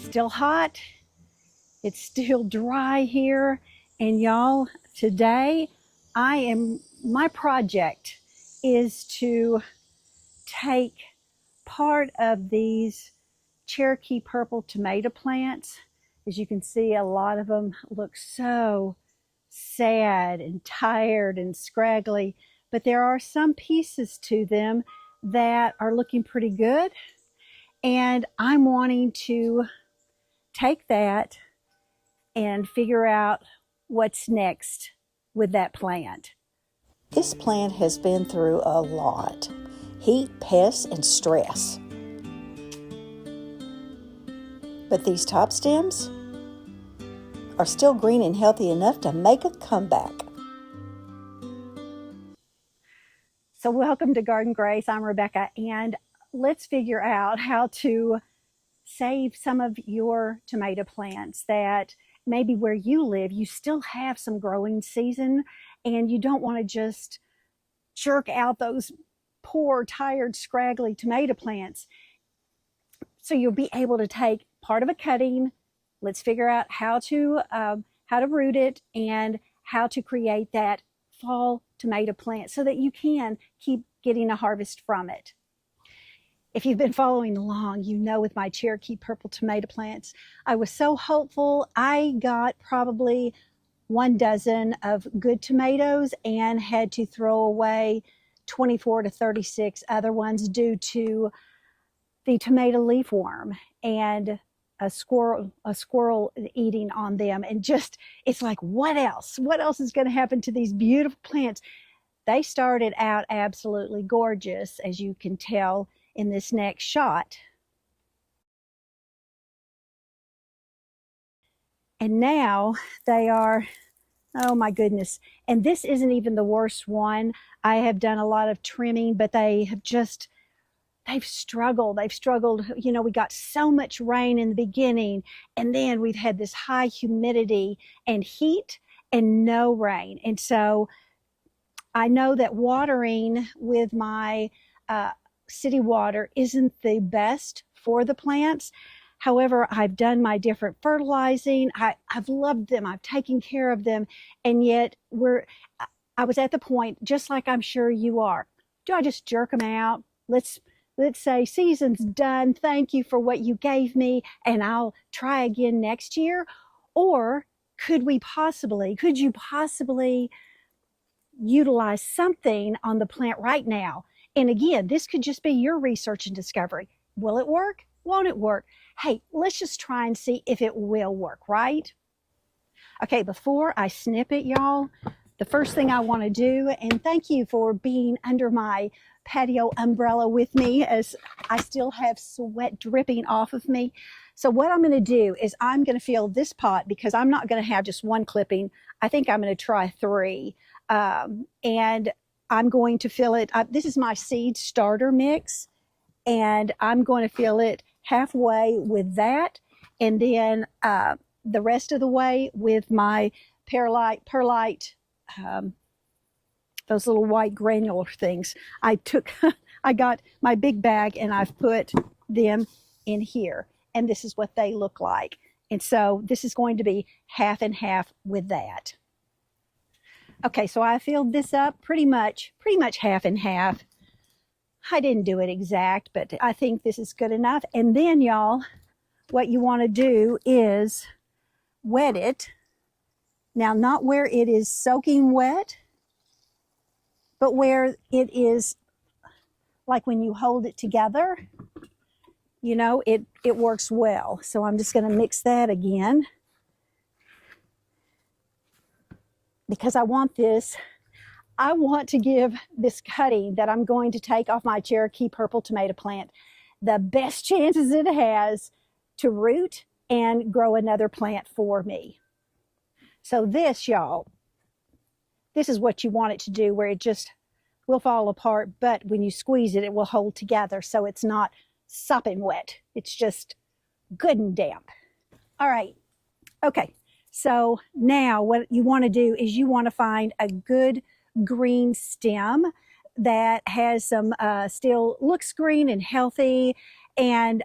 still hot. It's still dry here. And y'all, today my project is to take part of these Cherokee Purple tomato plants. As you can see, a lot of them look so sad and tired and scraggly, but there are some pieces to them that are looking pretty good. And I'm wanting to take that and figure out what's next with that plant. This plant has been through a lot: heat, pests, and stress. But these top stems are still green and healthy enough to make a comeback. So welcome to Garden Grace. I'm Rebecca, and let's figure out how to save some of your tomato plants that maybe where you live, you still have some growing season and you don't want to just jerk out those poor, tired, scraggly tomato plants. So you'll be able to take part of a cutting. Let's figure out how to root it and how to create that fall tomato plant so that you can keep getting a harvest from it. If you've been following along, you know with my Cherokee Purple tomato plants, I was so hopeful. I got probably 1 dozen of good tomatoes and had to throw away 24 to 36 other ones due to the tomato leafworm and a squirrel eating on them. And just, it's like, what else? What else is going to happen to these beautiful plants? They started out absolutely gorgeous, as you can tell in this next shot. And now they are, oh my goodness. And this isn't even the worst one. I have done a lot of trimming, but they've struggled. They've struggled. You know, we got so much rain in the beginning, and then we've had this high humidity and heat and no rain. And so I know that watering with my city water isn't the best for the plants. However, I've done my different fertilizing. I've loved them. I've taken care of them. And yet I was at the point, just like I'm sure you are. Do I just jerk them out? Let's say season's done. Thank you for what you gave me, and I'll try again next year. Or could you possibly utilize something on the plant right now? And again, this could just be your research and discovery. Will it work? Won't it work? Hey, let's just try and see if it will work, right? Okay, before I snip it, y'all, the first thing I want to do, and thank you for being under my patio umbrella with me as I still have sweat dripping off of me. So what I'm going to do is I'm going to fill this pot, because I'm not going to have just 1 clipping. I think I'm going to try 3. And I'm going to fill it. This is my seed starter mix, and I'm going to fill it halfway with that, and then the rest of the way with my perlite, those little white granular things. I got my big bag and I've put them in here, and this is what they look like. And so this is going to be half and half with that. Okay, so I filled this up pretty much half and half. I didn't do it exact, but I think this is good enough. And then, y'all, what you want to do is wet it. Now, not where it is soaking wet, but where it is like when you hold it together, you know, it works well. So I'm just going to mix that again, because I want to give this cutting that I'm going to take off my Cherokee Purple tomato plant the best chances it has to root and grow another plant for me. So this, y'all, this is what you want it to do, where it just will fall apart, but when you squeeze it, it will hold together, so it's not sopping wet. It's just good and damp. All right, okay. So now what you want to do is you want to find a good green stem that has some, still looks green and healthy, and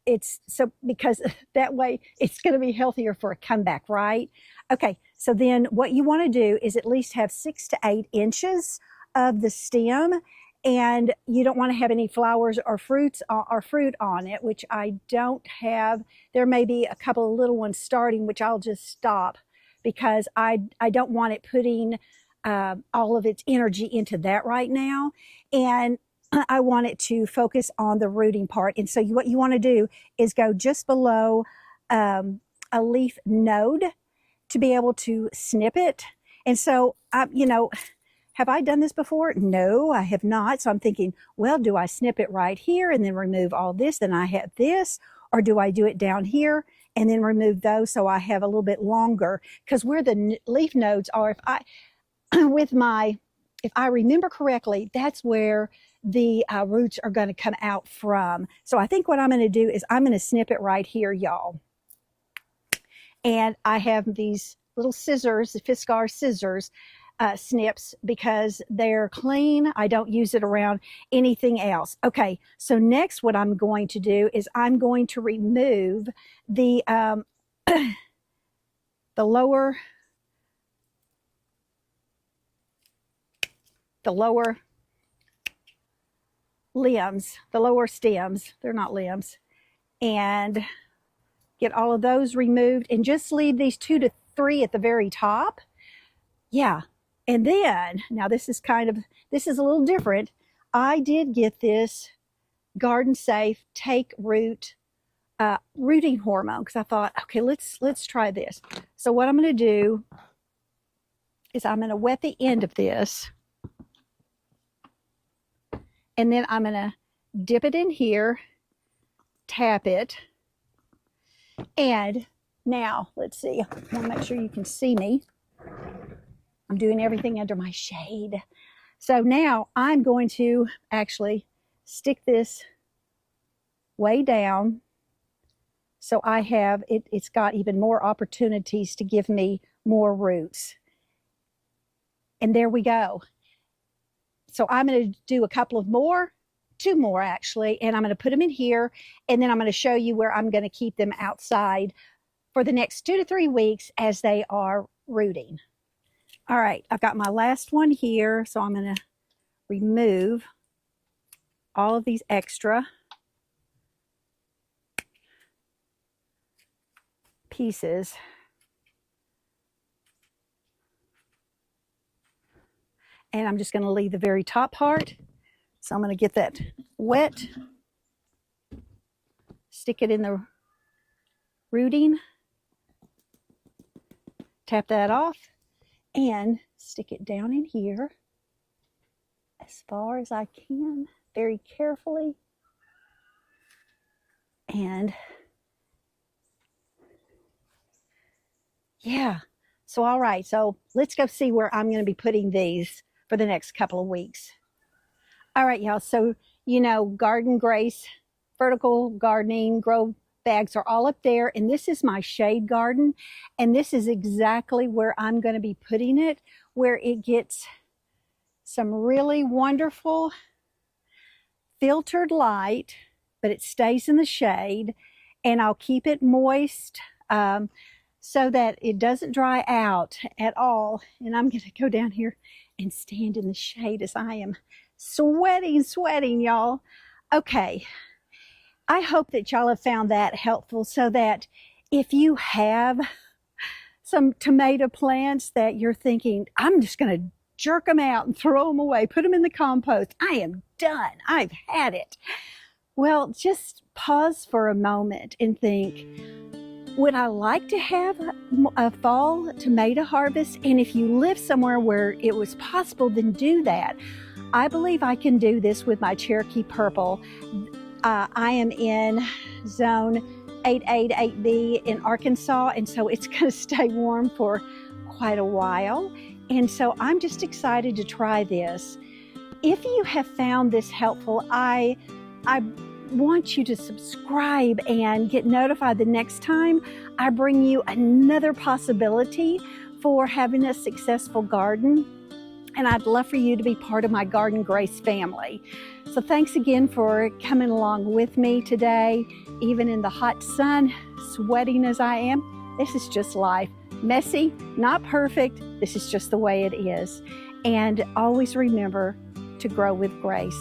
it's so because that way it's going to be healthier for a comeback, right? Okay, so then what you want to do is at least have 6 to 8 inches of the stem, and you don't want to have any flowers or fruit on it, which I don't have. There may be a couple of little ones starting, which I'll just stop because I don't want it putting all of its energy into that right now. And I want it to focus on the rooting part. And so what you want to do is go just below a leaf node to be able to snip it. And so, have I done this before? No, I have not. So I'm thinking, well, do I snip it right here and then remove all this? Then I have this. Or do I do it down here and then remove those so I have a little bit longer? Because where the leaf nodes are, if I remember correctly, that's where the roots are going to come out from. So I think what I'm going to do is I'm going to snip it right here, y'all. And I have these little scissors, the Fiskar scissors snips, because they're clean. I don't use it around anything else. Okay, so next what I'm going to do is I'm going to remove the the lower limbs, the lower stems. They're not limbs. And get all of those removed and just leave these 2 to 3 at the very top. Yeah. And then, now this is a little different. I did get this Garden Safe Take Root rooting hormone because I thought, okay, let's try this. So what I'm going to do is I'm going to wet the end of this, and then I'm going to dip it in here, tap it, and now let's see. I want to make sure you can see me. I'm doing everything under my shade. So now I'm going to actually stick this way down so I have it's got even more opportunities to give me more roots. And there we go. So I'm going to do a couple of more, 2 more actually, and I'm going to put them in here, and then I'm going to show you where I'm going to keep them outside for the next 2 to 3 weeks as they are rooting. All right, I've got my last one here, so I'm going to remove all of these extra pieces. And I'm just going to leave the very top part. So I'm going to get that wet, stick it in the rooting, tap that off, and stick it down in here as far as I can, very carefully. And yeah, so all right, so let's go see where I'm going to be putting these for the next couple of weeks. All right, y'all, so Garden Grace, vertical gardening, grow bags are all up there, and this is my shade garden, and this is exactly where I'm going to be putting it, where it gets some really wonderful filtered light, but it stays in the shade, and I'll keep it moist so that it doesn't dry out at all. And I'm going to go down here and stand in the shade as I am sweating, y'all. Okay. I hope that y'all have found that helpful, so that if you have some tomato plants that you're thinking, I'm just going to jerk them out and throw them away, put them in the compost, I am done, I've had it. Well, just pause for a moment and think, would I like to have a fall tomato harvest? And if you live somewhere where it was possible, then do that. I believe I can do this with my Cherokee Purple. I am in zone 8A in Arkansas, and so it's going to stay warm for quite a while. And so I'm just excited to try this. If you have found this helpful, I want you to subscribe and get notified the next time I bring you another possibility for having a successful garden. and I'd love for you to be part of my Garden Grace family. So thanks again for coming along with me today, even in the hot sun, sweating as I am. This is just life. Messy, not perfect. This is just the way it is. And always remember to grow with grace.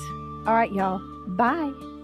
All right, y'all. Bye.